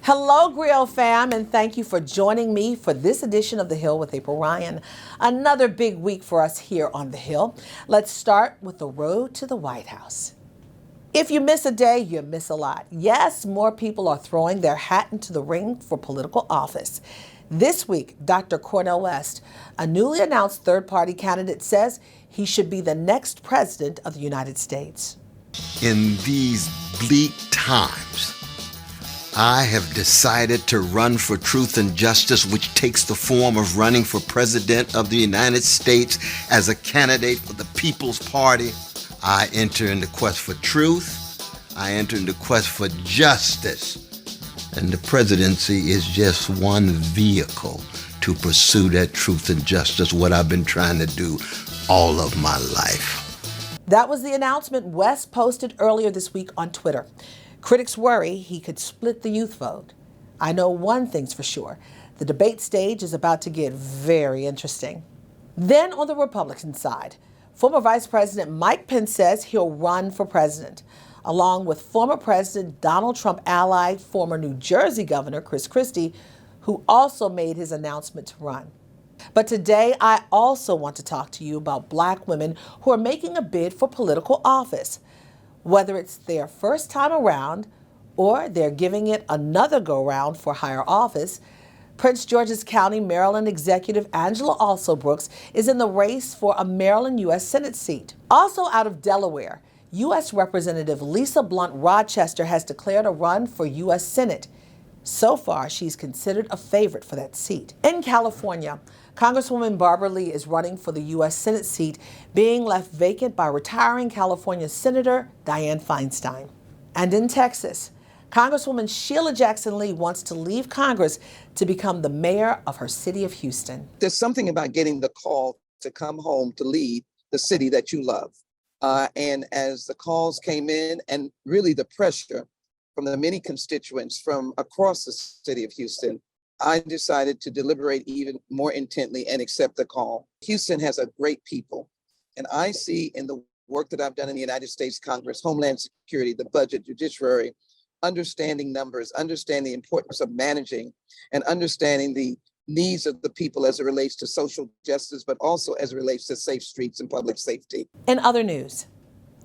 Hello, Grill fam, and thank you for joining me for this edition of The Hill with April Ryan. Another big week for us here on The Hill. Let's start with the road to the White House. If you miss a day, you miss a lot. Yes, more people are throwing their hat into the ring for political office. This week, Dr. Cornel West, a newly announced third-party candidate, says he should be the next president of the United States. In these bleak times, I have decided to run for truth and justice, which takes the form of running for president of the United States as a candidate for the People's Party. I enter in the quest for truth. I enter in the quest for justice. And the presidency is just one vehicle to pursue that truth and justice, what I've been trying to do all of my life. That was the announcement West posted earlier this week on Twitter. Critics worry he could split the youth vote. I know one thing's for sure. The debate stage is about to get very interesting. Then on the Republican side, former Vice President Mike Pence says he'll run for president, along with former President Donald Trump ally, former New Jersey Governor Chris Christie, who also made his announcement to run. But today, I also want to talk to you about Black women who are making a bid for political office. Whether it's their first time around or they're giving it another go-round for higher office, Prince George's County, Maryland Executive Angela Alsobrooks is in the race for a Maryland U.S. Senate seat. Also out of Delaware, U.S. Representative Lisa Blunt Rochester has declared a run for U.S. Senate. So far, she's considered a favorite for that seat. In California, Congresswoman Barbara Lee is running for the U.S. Senate seat, being left vacant by retiring California Senator Dianne Feinstein. And in Texas, Congresswoman Sheila Jackson Lee wants to leave Congress to become the mayor of her city of Houston. There's something about getting the call to come home to lead the city that you love. And as the calls came in, and really the pressure from the many constituents from across the city of Houston, I decided to deliberate even more intently and accept the call. Houston has a great people, and I see in the work that I've done in the United States Congress, Homeland Security, the budget, judiciary, understanding numbers, understanding the importance of managing, and understanding the needs of the people as it relates to social justice, but also as it relates to safe streets and public safety. In other news,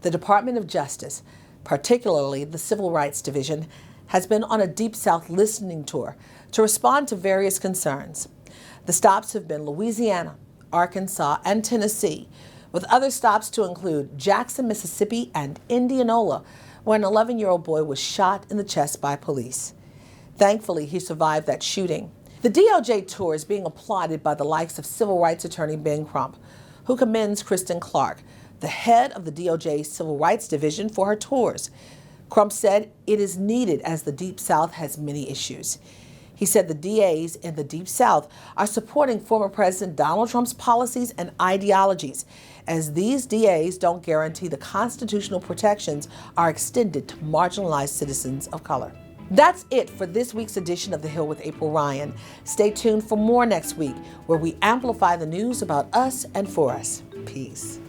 the Department of Justice, particularly the Civil Rights Division, has been on a Deep South listening tour to respond to various concerns. The stops have been Louisiana, Arkansas, and Tennessee, with other stops to include Jackson, Mississippi, and Indianola, where an 11-year-old boy was shot in the chest by police. Thankfully, he survived that shooting. The DOJ tour is being applauded by the likes of civil rights attorney Ben Crump, who commends Kristen Clark, the head of the DOJ Civil Rights Division, for her tours. Crump said it is needed as the Deep South has many issues. He said the DAs in the Deep South are supporting former President Donald Trump's policies and ideologies, as these DAs don't guarantee the constitutional protections are extended to marginalized citizens of color. That's it for this week's edition of The Hill with April Ryan. Stay tuned for more next week, where we amplify the news about us and for us. Peace.